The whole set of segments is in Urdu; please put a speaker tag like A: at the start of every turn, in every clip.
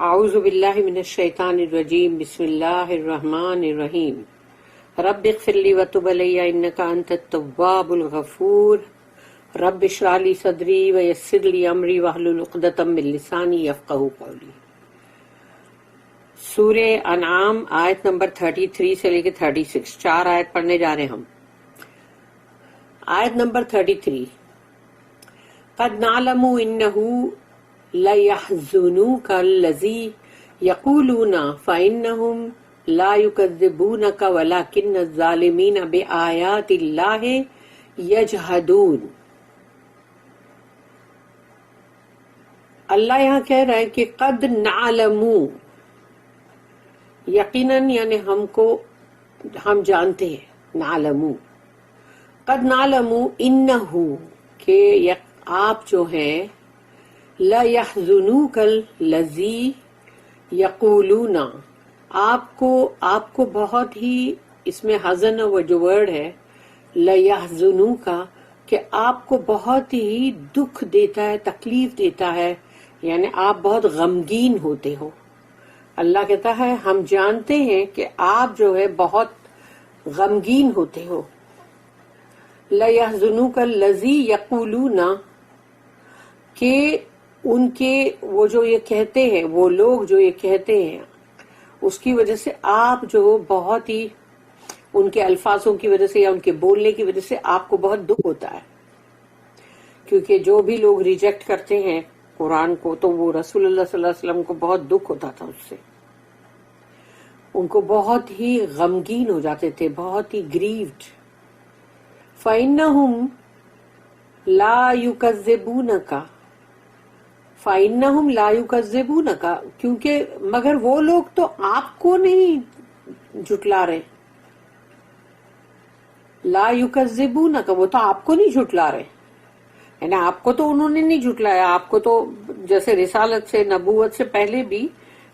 A: اعوذ باللہ من الشیطان الرجیم بسم اللہ الرحمن الرحیم رب اغفر لی وتب علی انک انت التواب الغفور رب اشرح لی صدری ویسر لی امری واحلل عقدۃ من لسانی یفقہوا قولی۔ سورہ انعام آیت نمبر 33 سے لے کے 36، 4 آیت پڑھنے جا رہے ہیں ہم۔ آیت نمبر 33، قد نعلم انہ لَيَحْزُنُكَ الَّذِي يَقُولُونَ فَإِنَّهُمْ لَا يُكَذِّبُونَكَ وَلَكِنَّ الظَّالِمِينَ بِآيَاتِ اللَّهِ يَجْحَدُونَ۔ اللہ یہاں کہہ رہا ہے کہ قد نعلم، یقیناً یعنی ہم جانتے ہیں، نعلم قد نعلم انہو کہ آپ جو ہیں، لَيَحْزُنُكَ الَّذِي يَقُولُونَ آپ کو بہت ہی، اس میں حزن وہ جو ورڈ ہے لَيَحْزُنُكَ کہ آپ کو بہت ہی دکھ دیتا ہے، تکلیف دیتا ہے، یعنی آپ بہت غمگین ہوتے ہو۔ اللہ کہتا ہے ہم جانتے ہیں کہ آپ جو ہے بہت غمگین ہوتے ہو۔ لَيَحْزُنُكَ الَّذِي يَقُولُونَ کہ ان کے وہ جو یہ کہتے ہیں، وہ لوگ جو یہ کہتے ہیں، اس کی وجہ سے آپ جو بہت ہی، ان کے الفاظوں کی وجہ سے یا ان کے بولنے کی وجہ سے آپ کو بہت دکھ ہوتا ہے، کیونکہ جو بھی لوگ ریجیکٹ کرتے ہیں قرآن کو تو وہ رسول اللہ صلی اللہ علیہ وسلم کو بہت دکھ ہوتا تھا اس سے، ان کو بہت ہی غمگین ہو جاتے تھے، بہت ہی گریوڈ۔ فَإِنَّهُمْ لَا يُكَذِّبُونَكَ فَإِنَّهُمْ لَا يُكَذِّبُونَكَ کیونکہ مگر وہ لوگ تو آپ کو نہیں جھٹلا رہے۔ لا يُكَذِّبُونَكَ وہ تو آپ کو نہیں جھٹلا رہے، یعنی آپ کو تو انہوں نے نہیں جھٹلایا، آپ کو تو جیسے رسالت سے، نبوت سے پہلے بھی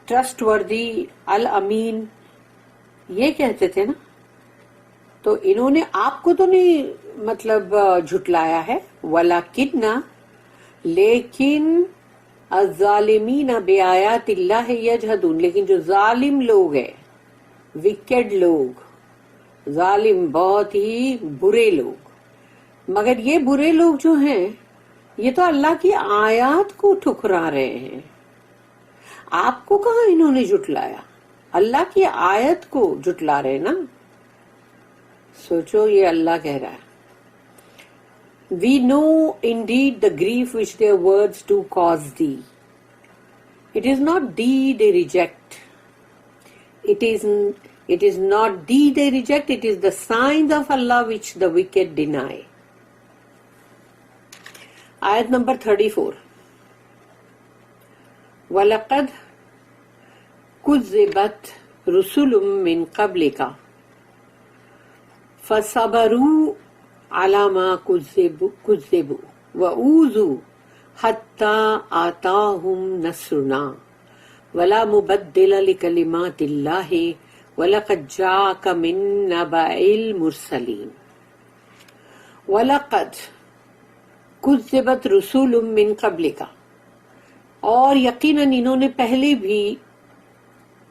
A: ٹرسٹ وردی، الامین یہ کہتے تھے نا، تو انہوں نے آپ کو تو نہیں مطلب جھٹلایا ہے۔ وَلَكِنَّ لیکن الظالمین بآیات اللہ یجحدون لیکن جو ظالم لوگ ہیں، وکیڈ لوگ، ظالم بہت ہی برے لوگ، مگر یہ برے لوگ جو ہیں یہ تو اللہ کی آیات کو ٹھکرا رہے ہیں۔ آپ کو کہاں انہوں نے جھٹلایا، اللہ کی آیت کو جھٹلا رہے نا۔ سوچو، یہ اللہ کہہ رہا ہے We know indeed the grief which their words do cause thee. It is not thee they reject. It is not thee they reject, it is the signs of Allah which the wicked deny. Ayat number 34. وَلَقَدْ كُذِّبَتْ رُسُلٌ مِّن قَبْلِكَ فَصَبَرُوا عَلَى مَا كُذِّبُوا وَأُوذُوا حَتَّى آتَاهُمْ نَصْرُنَا وَلَا مُبَدِّلَ لِكَلِمَاتِ اللَّهِ وَلَقَدْ جَاءَكَ مِن نَّبَإِ الْمُرْسَلِينَ۔ وَلَقَدْ كُذِّبَتْ رُسُلٌ مِّن قَبْلِكَ اور یقیناً انہوں نے پہلے بھی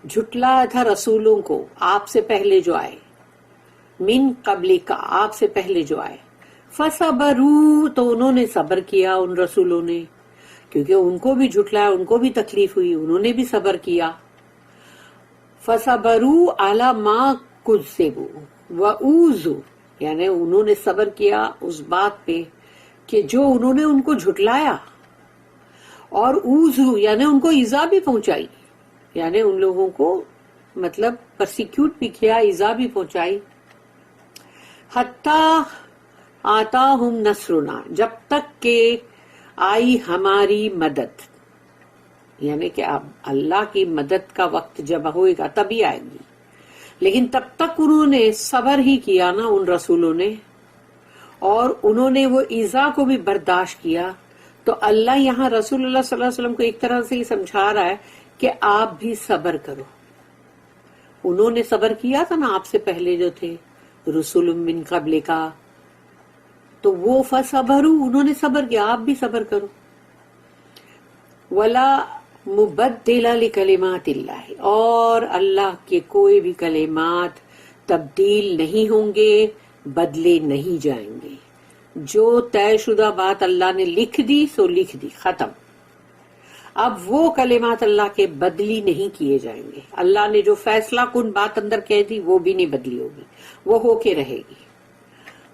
A: جھٹلایا تھا رسولوں کو، آپ سے پہلے جو آئے، من قبل کا آپ سے پہلے جو آئے، فصبروا تو انہوں نے صبر کیا ان رسولوں نے، کیونکہ ان کو بھی جھٹلایا، ان کو بھی تکلیف ہوئی، انہوں نے بھی صبر کیا۔ فصبروا علی ما کذبوا واوذوا یعنی انہوں نے صبر کیا اس بات پہ کہ جو انہوں نے ان کو جھٹلایا، اور اوذوا یعنی ان کو ایذا بھی پہنچائی، یعنی ان لوگوں کو مطلب پرسیکیوٹ بھی کیا، ایذا بھی پہنچائی۔ حتیٰ آتاہم نصرنا جب تک کہ آئی ہماری مدد، یعنی کہ اب اللہ کی مدد کا وقت جب ہوئے گا تبھی آئے گی، لیکن تب تک انہوں نے صبر ہی کیا نا ان رسولوں نے، اور انہوں نے وہ ایذا کو بھی برداشت کیا۔ تو اللہ یہاں رسول اللہ صلی اللہ علیہ وسلم کو ایک طرح سے ہی سمجھا رہا ہے کہ آپ بھی صبر کرو۔ انہوں نے صبر کیا تھا نا آپ سے پہلے جو تھے، رسول من قبل کا، تو وہ فصبروا انہوں نے صبر کیا، آپ بھی صبر کرو۔ ولا مبدل لکلمات اللہ، اور اللہ کے کوئی بھی کلمات تبدیل نہیں ہوں گے، بدلے نہیں جائیں گے. جو طے شدہ بات اللہ نے لکھ دی سو لکھ دی، ختم. اب وہ کلمات اللہ کے بدلی نہیں کیے جائیں گے. اللہ نے جو فیصلہ کن بات اندر کہہ دی وہ بھی نہیں بدلی ہوگی، وہ ہو کے رہے گی.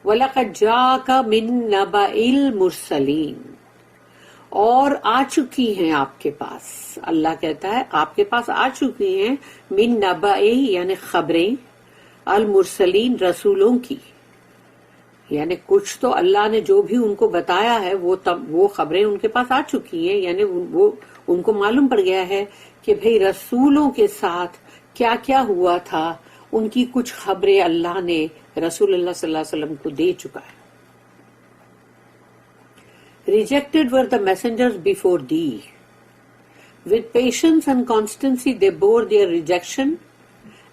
A: وَلَقَدْ جَاءَكَ مِن نَبَإِ الْمُرْسَلِينَ، اور آ چکی ہیں آپ کے پاس، اللہ کہتا ہے آپ کے پاس آ چکی ہیں من نبأ یعنی خبریں، المرسلین رسولوں کی، یعنی کچھ تو اللہ نے جو بھی ان کو بتایا ہے وہ خبریں ان کے پاس آ چکی ہیں، یعنی وہ ان کو معلوم پڑ گیا ہے کہ بھئی رسولوں کے ساتھ کیا کیا ہوا تھا. ان کی کچھ خبریں اللہ نے رسول اللہ صلی اللہ علیہ وسلم کو دے چکا ہے. Rejected were the messengers before thee. With patience and constancy they bore their rejection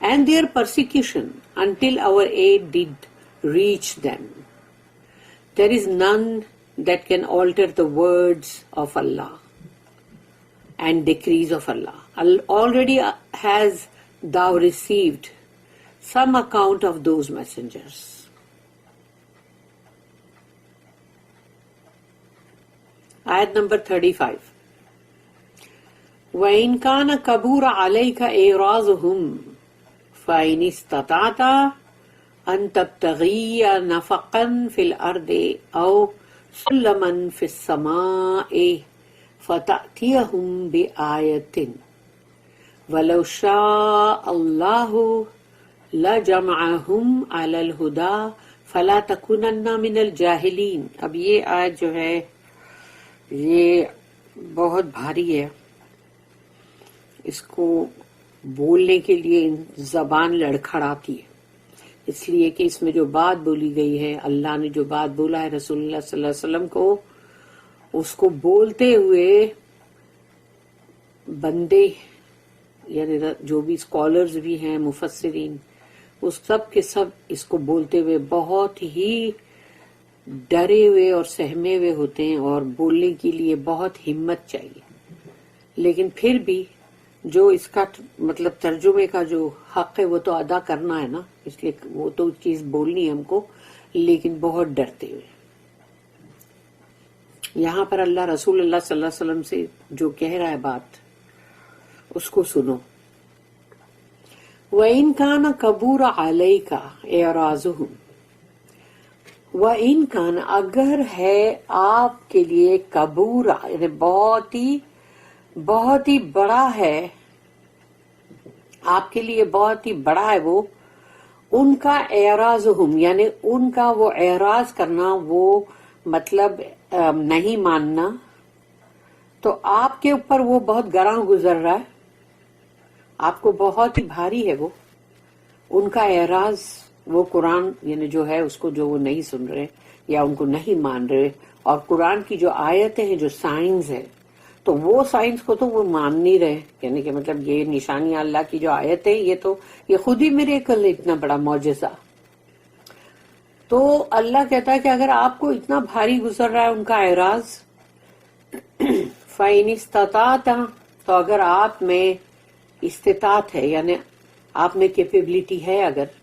A: and their persecution until our aid did reach them. There is none that can alter the words of Allah and decrees of Allah. Already has thou received some account of those messengers. آیت نمبر 35. وَإِن كَانَ كَبُورَ عَلَيْكَ إِعْرَاضُهُمْ فَإِنِ اسْتَطَعْتَ أَن تَبْتَغِيَّ نَفَقًا فِي الْأَرْضِ أَوْ سُلَّمًا فِي السَّمَاءِ فَتَأْتِيَهُمْ بِآيَةٍ وَلَوْ شَاءَ اللَّهُ لَجَمَعَهُمْ عَلَى الْهُدَى فَلَا تَكُونَنَّ مِنَ الْجَاهِلِينَ. اب یہ آیت جو ہے یہ بہت بھاری ہے، اس کو بولنے کے لیے زبان لڑکھڑاتی ہے، اس لیے کہ اس میں جو بات بولی گئی ہے، اللہ نے جو بات بولا ہے رسول اللہ صلی اللہ علیہ وسلم کو، اس کو بولتے ہوئے بندے یعنی جو بھی اسکالرز بھی ہیں، مفسرین، اس سب کے سب اس کو بولتے ہوئے بہت ہی ڈرے ہوئے اور سہمے ہوئے ہوتے ہیں، اور بولنے کے لیے بہت ہمت چاہیے. لیکن پھر بھی جو اس کا مطلب ترجمے کا جو حق ہے وہ تو ادا کرنا ہے نا، اس لیے وہ تو چیز بولنی ہے ہم کو، لیکن بہت ڈرتے ہوئے. یہاں پر اللہ رسول اللہ صلی اللہ علیہ وسلم سے جو کہہ رہا ہے بات، اس کو سنو. وَإِن كَانَ كَبُورَ عَلَيْكَ إِعْرَاضُهُمْ، وَإِن كَانَ اگر ہے آپ کے لیے کبور یعنی بہت ہی بڑا ہے، آپ کے لیے بہت ہی بڑا ہے وہ ان کا اعراضہم، یعنی ان کا وہ اعراض کرنا، وہ مطلب نہیں ماننا، تو آپ کے اوپر وہ بہت گراں گزر رہا ہے، آپ کو بہت ہی بھاری ہے وہ ان کا اعراض. وہ قرآن یعنی جو ہے اس کو جو وہ نہیں سن رہے یا ان کو نہیں مان رہے، اور قرآن کی جو آیتیں ہیں، جو سائنس ہے، تو وہ سائنس کو تو وہ مان نہیں رہے، یعنی کہ مطلب یہ نشانیاں اللہ کی جو آیتیں، یہ خود ہی میریکل ہے، اتنا بڑا معجزہ. تو اللہ کہتا ہے کہ اگر آپ کو اتنا بھاری گزر رہا ہے ان کا اعراض، فَإِنِ اسْتَطَعْتَ، تو اگر آپ میں استطاعت ہے یعنی آپ میں کیپیبلٹی ہے، اگر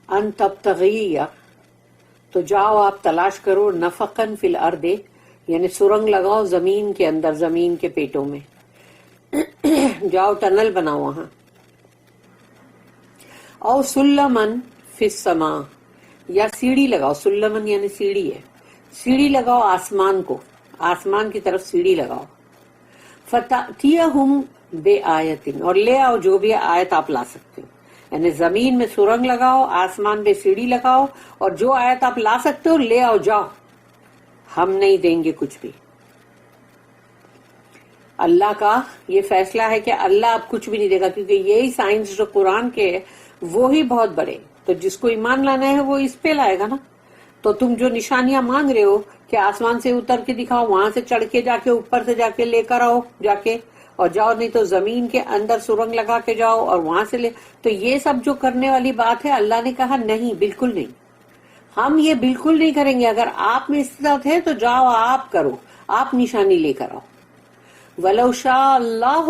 A: ان تبتغی، تو جاؤ آپ تلاش کرو نفقن فی الارض، یعنی سرنگ لگاؤ زمین کے اندر، زمین کے پیٹوں میں جاؤ ٹنل بناؤ وہاں. او سلمن فی السماء، یا سیڑھی لگاؤ، سلمن یعنی سیڑھی ہے، سیڑھی لگاؤ آسمان کو، آسمان کی طرف سیڑھی لگاؤ. فتأتیہم بآیۃ، اور لے آؤ جو بھی آیت آپ لا سکتے ہو، یعنی زمین میں سرنگ لگاؤ، آسمان میں سیڑھی لگاؤ، اور جو آیت آپ لا سکتے ہو لے آؤ، جاؤ، ہم نہیں دیں گے کچھ بھی. اللہ کا یہ فیصلہ ہے کہ اللہ اب کچھ بھی نہیں دے گا، کیونکہ یہی سائنس جو قرآن کے ہے وہی بہت بڑے، تو جس کو ایمان لانا ہے وہ اس پہ لائے گا نا. تو تم جو نشانیاں مانگ رہے ہو کہ آسمان سے اتر کے دکھاؤ، وہاں سے چڑھ کے جا کے اوپر سے جا کے لے کر آؤ جا کے، اور جاؤ، نہیں تو زمین کے اندر سرنگ لگا کے جاؤ اور وہاں سے لے، تو یہ سب جو کرنے والی بات ہے، اللہ نے کہا نہیں، بالکل نہیں، ہم یہ بالکل نہیں کریں گے. اگر آپ میں استطاعت ہے تو جاؤ آپ کرو، آپ نشانی لے کر آؤ. وَلَوْ شَاءَ اللَّهُ،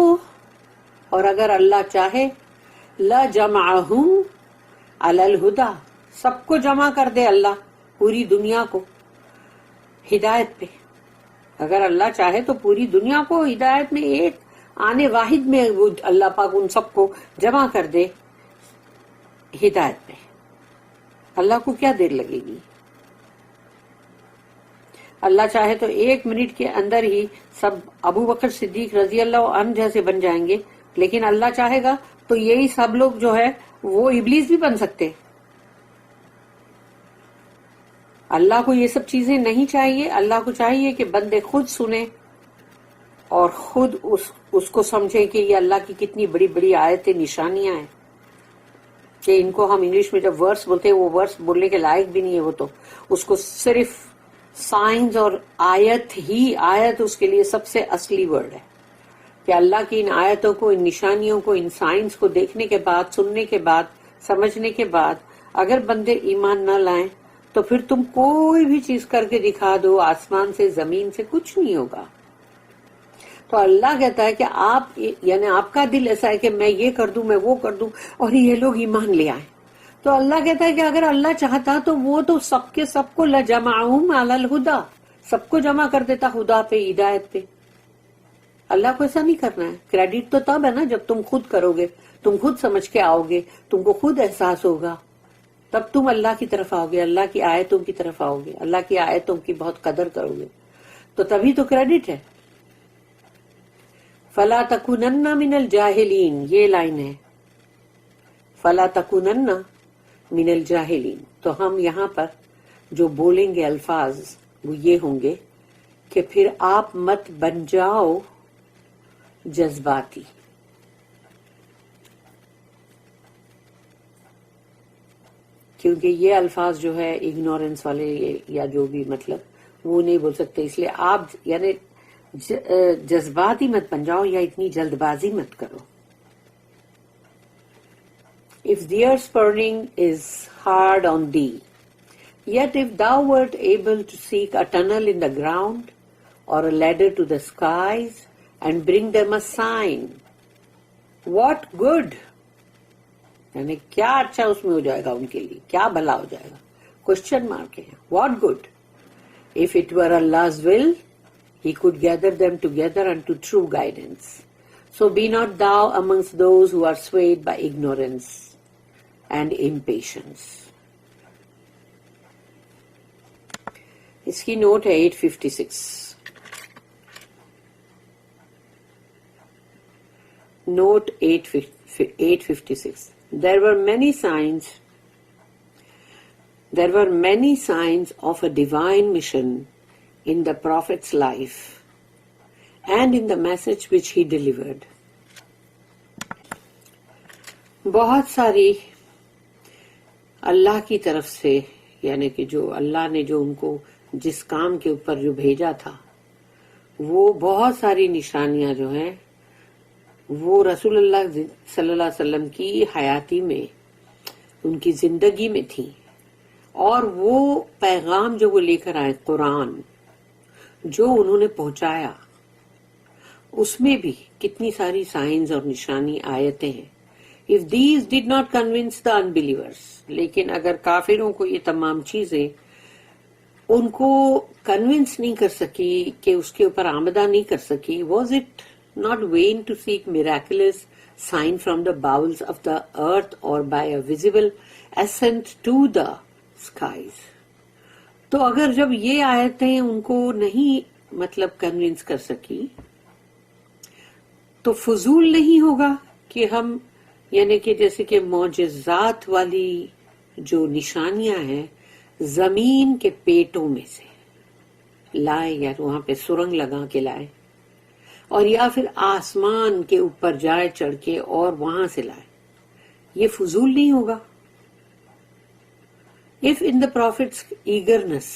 A: اور اگر اللہ چاہے، لَجَمَعَهُمْ عَلَى الْهُدَى، سب کو جمع کر دے اللہ، پوری دنیا کو ہدایت پہ. اگر اللہ چاہے تو پوری دنیا کو ہدایت میں، ایک آنے واحد میں وہ اللہ پاک ان سب کو جمع کر دے ہدایت پہ. اللہ کو کیا دیر لگے گی؟ اللہ چاہے تو 1 منٹ کے اندر ہی سب ابو بکر صدیق رضی اللہ عنہ جیسے بن جائیں گے، لیکن اللہ چاہے گا تو یہی سب لوگ جو ہے وہ ابلیس بھی بن سکتے. اللہ کو یہ سب چیزیں نہیں چاہیے. اللہ کو چاہیے کہ بندے خود سنیں اور خود اس کو سمجھیں کہ یہ اللہ کی کتنی بڑی بڑی آیتیں، نشانیاں ہیں، کہ ان کو ہم انگلش میں جب ورس بولتے ہیں وہ ورس بولنے کے لائق بھی نہیں ہے. وہ تو اس کو صرف سائنس اور آیت ہی، آیت اس کے لیے سب سے اصلی ورڈ ہے، کہ اللہ کی ان آیتوں کو، ان نشانیوں کو، ان سائنس کو دیکھنے کے بعد، سننے کے بعد، سمجھنے کے بعد اگر بندے ایمان نہ لائیں تو پھر تم کوئی بھی چیز کر کے دکھا دو، آسمان سے زمین سے کچھ نہیں ہوگا. تو اللہ کہتا ہے کہ آپ، یعنی آپ کا دل ایسا ہے کہ میں یہ کر دوں، میں وہ کر دوں، اور یہ لوگ ایمان لے آئیں. تو اللہ کہتا ہے کہ اگر اللہ چاہتا تو وہ تو سب کے سب کو لجمعہم علی الہدی، سب کو جمع کر دیتا خدا پہ، ہدایت پہ. اللہ کو ایسا نہیں کرنا ہے. کریڈٹ تو تب ہے نا جب تم خود کرو گے، تم خود سمجھ کے آؤ گے، تم کو خود احساس ہوگا، تب تم اللہ کی طرف آؤ گے، اللہ کی آیتوں کی طرف آؤ گے، اللہ کی آیتوں کی بہت قدر کرو گے، تو تبھی تو کریڈٹ ہے. فَلَا تَكُونَنَّ مِنَ الْجَاهِلِينَ، یہ لائن ہے، فَلَا تَكُونَنَّ مِنَ الْجَاهِلِينَ. تو ہم یہاں پر جو بولیں گے الفاظ وہ یہ ہوں گے کہ پھر آپ مت بن جاؤ جذباتی. کیونکہ یہ الفاظ جو ہے اگنورنس والے یا جو بھی مطلب وہ نہیں بول سکتے، اس لیے آپ یعنی جذباتی مت بن جاؤ یا اتنی جلد بازی مت کرو. If their spurning is hard on thee, yet if thou wert able to seek a tunnel in the ground or a ladder to the skies and bring them a sign, what good? یعنی کیا اچھا اس میں ہو جائے گا ان کے لیے، کیا بھلا ہو جائے گا؟ کوشچن مارک ہے. What good? If it were Allah's will, He could gather them together unto true guidance. So be not thou amongst those who are swayed by ignorance and impatience. اس کی نوٹ ہے 856. Note 856. There were many signs of a divine mission in the prophet's life and in the message which he delivered. بہت ساری اللہ کی طرف سے، یعنی کہ جو اللہ نے جو ان کو جس کام کے اوپر جو بھیجا تھا، وہ بہت ساری نشانیاں جو ہیں وہ رسول اللہ صلی اللہ علیہ وسلم کی حیاتی میں، ان کی زندگی میں تھی. اور وہ پیغام جو وہ لے کر آئے، قرآن جو انہوں نے پہنچایا، اس میں بھی کتنی ساری سائنز اور نشانی آیتیں ہیں. If these did not convince the unbelievers، لیکن اگر کافروں کو یہ تمام چیزیں ان کو کنونس نہیں کر سکی، کہ اس کے اوپر آمدہ نہیں کر سکی، was it not vain to seek miraculous sign from the bowels of the earth or by a visible ascent to the skies؟ تو اگر جب یہ آیتیں ان کو نہیں مطلب کنونس کر سکی، تو فضول نہیں ہوگا کہ ہم، یعنی کہ جیسے کہ معجزات والی جو نشانیاں ہیں زمین کے پیٹوں میں سے لائے، یا وہاں پہ سرنگ لگا کے لائے، اور یا پھر آسمان کے اوپر جائے چڑھ کے اور وہاں سے لائے، یہ فضول نہیں ہوگا. If in the prophet's eagerness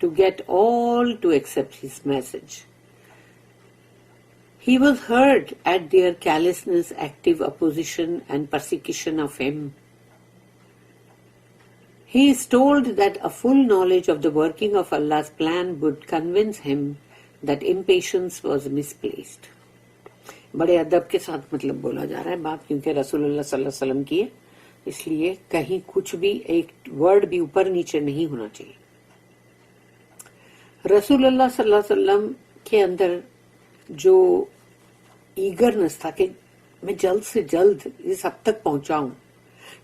A: to get all to accept his message, he was hurt at their callousness, active opposition and persecution of him, he is told that a full knowledge of the working of Allah's plan would convince him that impatience was misplaced. بڑے ادب کے ساتھ مطلب بولا جا رہا ہے بات، کیونکہ رسول اللہ صلی اللہ علیہ وسلم کی ہے، اس لیے کہیں کچھ بھی ایک ورڈ بھی اوپر نیچے نہیں ہونا چاہیے. رسول اللہ صلی اللہ علیہ وسلم کے اندر جو ایگرنس تھا کہ میں جلد سے جلد یہ سب تک پہنچاؤں،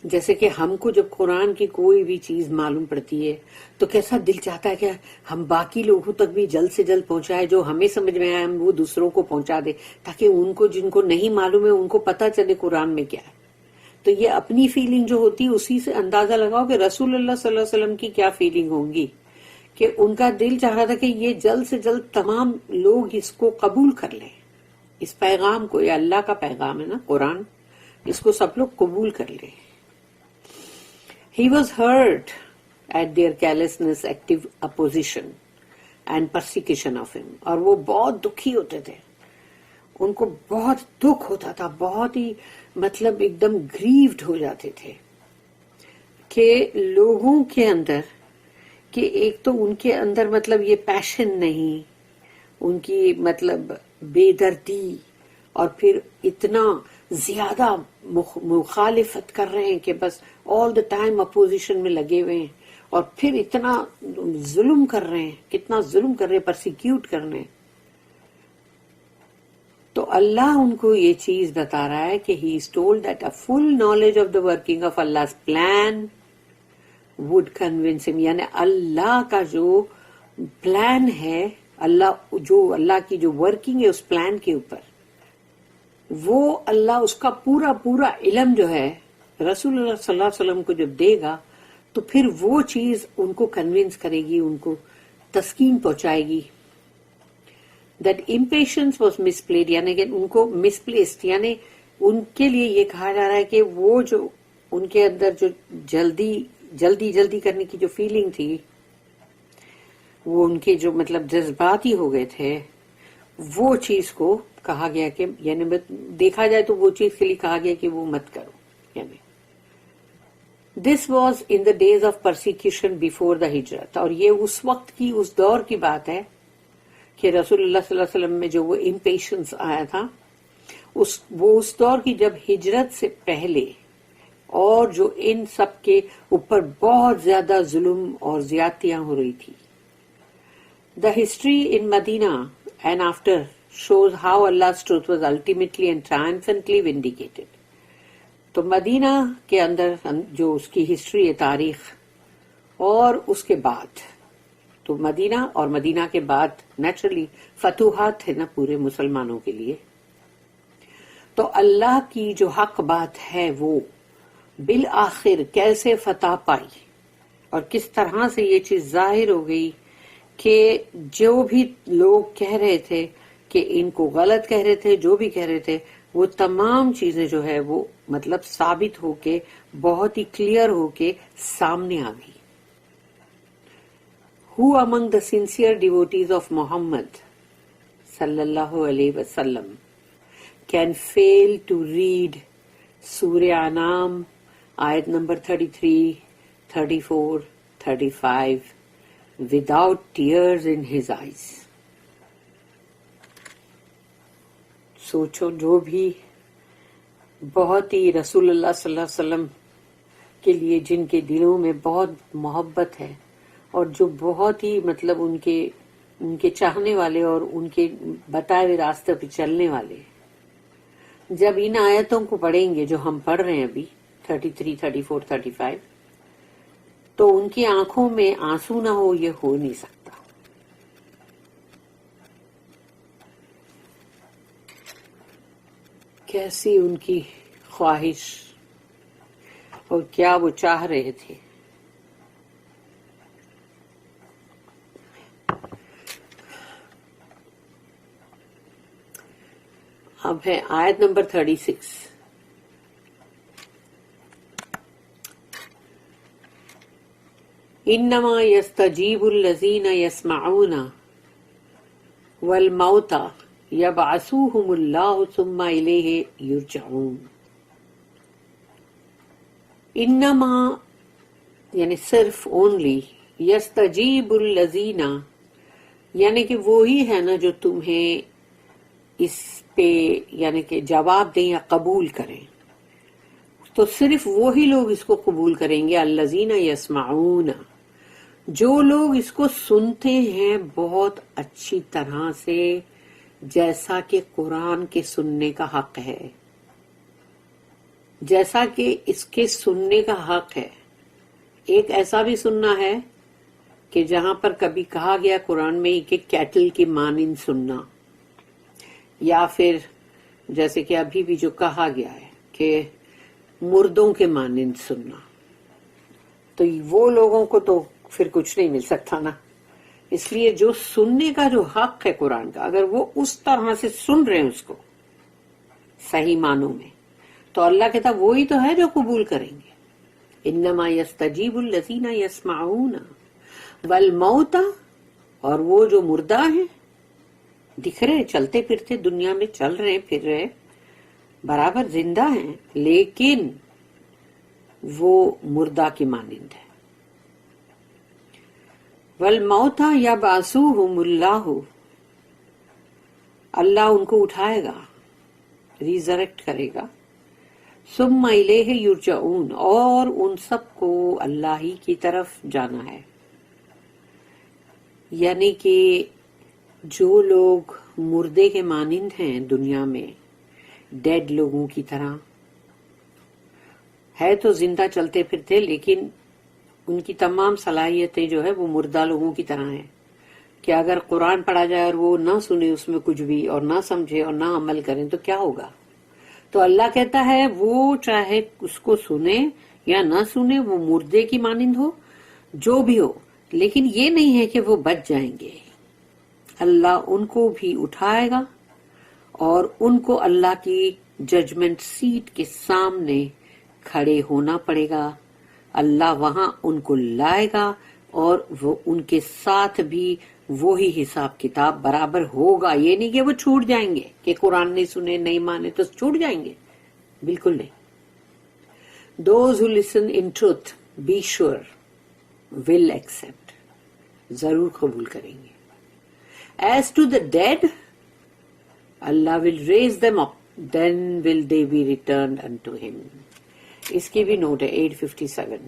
A: جیسے کہ ہم کو جب قرآن کی کوئی بھی چیز معلوم پڑتی ہے تو کیسا دل چاہتا ہے کہ ہم باقی لوگوں تک بھی جلد سے جلد پہنچائے، جو ہمیں سمجھ میں آئے ہم وہ دوسروں کو پہنچا دے، تاکہ ان کو جن کو نہیں معلوم ہے ان کو پتہ چلے قرآن میں کیا ہے. تو یہ اپنی فیلنگ جو ہوتی ہے اسی سے اندازہ لگاؤ کہ رسول اللہ صلی اللہ علیہ وسلم کی کیا فیلنگ ہوں گی، کہ ان کا دل چاہ رہا تھا کہ یہ جلد سے جلد تمام لوگ اس کو قبول کر لیں، اس پیغام کو. یہ اللہ کا پیغام ہے نا قرآن، اس کو سب لوگ قبول کر لیں. He was hurt at their carelessness, active opposition and persecution of him. اور وہ بہت دکھی ہوتے تھے، ان کو بہت دکھ ہوتا تھا، بہت ہی مطلب ایک دم گریوڈ ہو جاتے تھے کہ لوگوں کے اندر، کہ ایک تو ان کے اندر مطلب یہ پیشن نہیں، ان کی مطلب بے دردی، اور پھر اتنا زیادہ مخالفت کر رہے ہیں کہ بس آل دا ٹائم اپوزیشن میں لگے ہوئے ہیں، اور پھر اتنا ظلم کر رہے ہیں، کتنا ظلم کر رہے ہیں، پرسیکیوٹ کر رہے ہیں. تو اللہ ان کو یہ چیز بتا رہا ہے کہ he is told that a full knowledge of the working of Allah's plan would convince him. یعنی اللہ کا جو پلان ہے، اللہ کی جو ورکنگ ہے اس پلان کے اوپر، وہ اللہ اس کا پورا پورا علم جو ہے رسول اللہ صلی اللہ علیہ وسلم کو جب دے گا تو پھر وہ چیز ان کو کنونس کرے گی، ان کو تسکین پہنچائے گی. دیٹ امپیشنس واز مسپلیڈ، یعنی کہ ان کو مسپلیسڈ، یعنی ان کے لیے یہ کہا جا رہا ہے کہ وہ جو ان کے اندر جو جلدی کرنے کی جو فیلنگ تھی، وہ ان کے جو مطلب جذباتی ہو گئے تھے، وہ چیز کو کہا گیا کہ یعنی دیکھا جائے تو وہ چیز کے لیے کہا گیا کہ وہ مت کرو. یعنی this was in the days of persecution before the ہجرت، اور یہ اس وقت کی، اس دور کی بات ہے کہ رسول اللہ صلی اللہ علیہ وسلم میں جو وہ امپیشنس آیا تھا، وہ اس دور کی جب ہجرت سے پہلے، اور جو ان سب کے اوپر بہت زیادہ ظلم اور زیادتیاں ہو رہی تھی. The history in Medina and after shows how Allah's truth was ultimately and triumphantly vindicated. تو مدینہ کے اندر جو اس کی ہسٹری ہے، تاریخ، اور اس کے بعد تو مدینہ اور مدینہ کے بعد نیچرلی فتوحات تھے نا پورے مسلمانوں کے لیے. تو اللہ کی جو حق بات ہے وہ بالآخر کیسے فتح پائی، اور کس طرح سے یہ چیز ظاہر ہو گئی کہ جو بھی لوگ کہہ رہے تھے کہ ان کو غلط کہہ رہے تھے، جو بھی کہہ رہے تھے، وہ تمام چیزیں جو ہے وہ مطلب ثابت ہو کے بہت ہی کلیئر ہو کے سامنے آ گئی. Who among the sincere devotees of Muhammad sallallahu alayhi wasallam can fail to read Surah Anam, ayat number 33, 34, 35 without tears in his eyes? سوچو، جو بھی بہت ہی رسول اللہ صلی اللہ علیہ وسلم کے لیے جن کے دلوں میں بہت محبت ہے، اور جو بہت ہی مطلب ان کے چاہنے والے اور ان کے بتائے ہوئے راستے پہ چلنے والے، جب ان آیتوں کو پڑھیں گے جو ہم پڑھ رہے ہیں ابھی 33, 34, 35، تو ان کی آنکھوں میں آنسو نہ ہو، یہ ہو نہیں سکتا. کیسی ان کی خواہش اور کیا وہ چاہ رہے تھے. اب ہے آیت نمبر 36. انما یستجیب الذین یسمعون والموتى یبعثوہم اللہ ثم الیہ یرجعون. انما یعنی صرف، اونلی، یستجیب الذین یعنی کہ وہی ہے نا جو تمہیں اس پہ یعنی کہ جواب دیں یا قبول کریں، تو صرف وہی لوگ اس کو قبول کریں گے، الذین یسمعون، جو لوگ اس کو سنتے ہیں بہت اچھی طرح سے، جیسا کہ قرآن کے سننے کا حق ہے، جیسا کہ اس کے سننے کا حق ہے۔ ایک ایسا بھی سننا ہے کہ جہاں پر کبھی کہا گیا قرآن میں کہ کیٹل کی مانند سننا، یا پھر جیسے کہ ابھی بھی جو کہا گیا ہے کہ مردوں کے مانند سننا، تو وہ لوگوں کو تو پھر کچھ نہیں مل سکتا نا۔ اس لیے جو سننے کا جو حق ہے قرآن کا، اگر وہ اس طرح سے سن رہے ہیں اس کو صحیح معنوں میں، تو اللہ کہتا وہی تو ہے جو قبول کریں گے۔ انما یستجیب الذین یسمعون والموتى، اور وہ جو مردہ ہیں، دکھ رہے چلتے پھرتے دنیا میں چل رہے پھر رہے برابر زندہ ہیں، لیکن وہ مردہ کی مانند ہے۔ والموتى یبعثوہم اللہ، اللہ ان کو اٹھائے گا، ریزریکٹ کرے گا۔ ثم الیہ یرجعون، اور ان سب کو اللہ ہی کی طرف جانا ہے۔ یعنی کہ جو لوگ مردے کے مانند ہیں دنیا میں، ڈیڈ لوگوں کی طرح ہے، تو زندہ چلتے پھرتے، لیکن ان کی تمام صلاحیتیں جو ہے وہ مردہ لوگوں کی طرح ہیں کہ اگر قرآن پڑھا جائے اور وہ نہ سنے اس میں کچھ بھی، اور نہ سمجھے اور نہ عمل کریں، تو کیا ہوگا؟ تو اللہ کہتا ہے وہ چاہے اس کو سنے یا نہ سنے، وہ مردے کی مانند ہو، جو بھی ہو، لیکن یہ نہیں ہے کہ وہ بچ جائیں گے۔ اللہ ان کو بھی اٹھائے گا اور ان کو اللہ کی ججمنٹ سیٹ کے سامنے کھڑے ہونا پڑے گا۔ اللہ وہاں ان کو لائے گا اور وہ ان کے ساتھ بھی وہی حساب کتاب برابر ہوگا۔ یہ نہیں کہ وہ چھوٹ جائیں گے کہ قرآن نہیں سنے نہیں مانے تو چھوٹ جائیں گے، بالکل نہیں۔ Those who listen in truth, be sure, will accept، ضرور قبول کریں گے۔ As to the dead, Allah will raise them up, then will they be returned unto him۔ اس کی بھی نوٹ ہے 857۔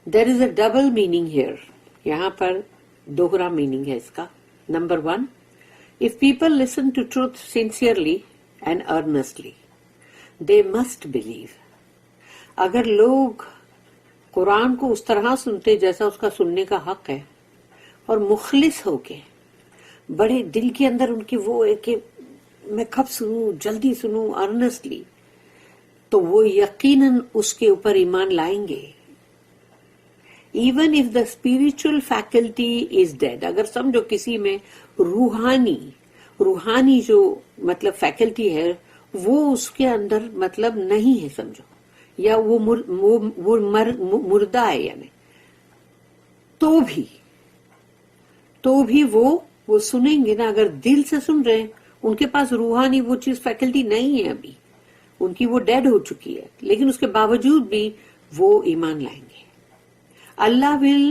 A: There is a double meaning here، یہاں پر دوہرا میننگ ہے اس کا۔ Number 1، if people listen to truth sincerely and earnestly, they must believe۔ اگر لوگ قرآن کو اس طرح سنتے جیسا اس کا سننے کا حق ہے، اور مخلص ہو کے، بڑے دل کے اندر ان کی وہ ہے کہ میں کب سنوں، جلدی سنوں، ارنسٹلی، تو وہ یقیناً اس کے اوپر ایمان لائیں گے۔ Even if the spiritual faculty is dead, اگر سمجھو کسی میں روحانی جو مطلب فیکلٹی ہے وہ اس کے اندر مطلب نہیں ہے، سمجھو، یا وہ مردہ ہے، یعنی تو بھی وہ سنیں گے نا۔ اگر دل سے سن رہے ہیں، ان کے پاس روحانی وہ چیز فیکلٹی نہیں ہے، ابھی ان کی وہ ڈیڈ ہو چکی ہے، لیکن اس کے باوجود بھی وہ ایمان لائیں گے۔ اللہ will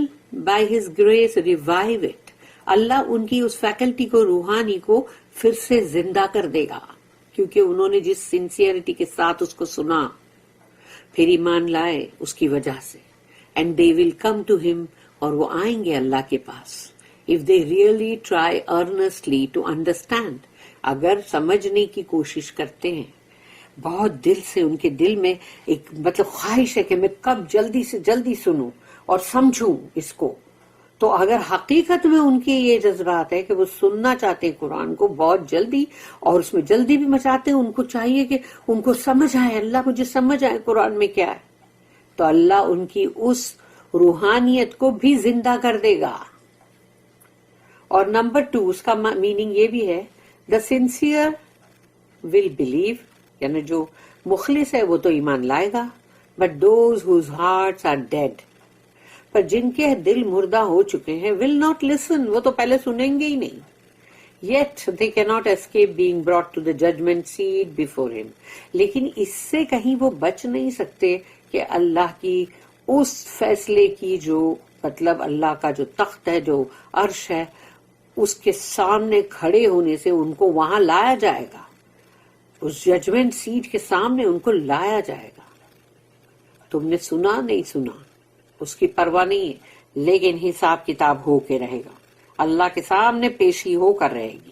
A: by his grace revive it, اللہ ان کی اس فیکلٹی کو، روحانی کو پھر سے زندہ کر دے گا، کیونکہ انہوں نے جس سنسیئرٹی کے ساتھ اس کو سنا، پھر ایمان لائے اس کی وجہ سے۔ And they will come to ہم، اور وہ آئیں گے اللہ کے پاس۔ if they really try earnestly to understand، اگر سمجھنے کی کوشش کرتے ہیں بہت دل سے، ان کے دل میں ایک مطلب خواہش ہے کہ میں کب جلدی سے جلدی سنوں اور سمجھوں اس کو، تو اگر حقیقت میں ان کے یہ جذبات ہے کہ وہ سننا چاہتے ہیں قرآن کو بہت جلدی، اور اس میں جلدی بھی مچاتے ہیں، ان کو چاہیے کہ ان کو سمجھ آئے، اللہ مجھے سمجھ آئے قرآن میں کیا ہے، تو اللہ ان کی اس روحانیت کو بھی زندہ کر دے گا۔ اور نمبر 2، اس کا میننگ یہ بھی ہے، دا سنسیئر ول بلیو، یعنی جو مخلص ہے وہ تو ایمان لائے گا، but those whose hearts are dead, پر جن کے دل مردہ ہو چکے ہیں، ول ناٹ لسن، وہ تو پہلے سنیں گے ہی نہیں۔ Yet they can not escape being brought to the judgment seat before ہم، لیکن اس سے کہیں وہ بچ نہیں سکتے کہ اللہ کی اس فیصلے کی جو مطلب اللہ کا جو تخت ہے، جو عرش ہے، اس کے سامنے کھڑے ہونے سے ان کو وہاں لایا جائے گا، اس ججمنٹ سیٹ کے سامنے ان کو لایا جائے گا۔ تم نے سنا نہیں سنا اس کی پرواہ نہیں ہے، لیکن حساب کتاب ہو کے رہے گا، اللہ کے سامنے پیشی ہو کر رہے گی۔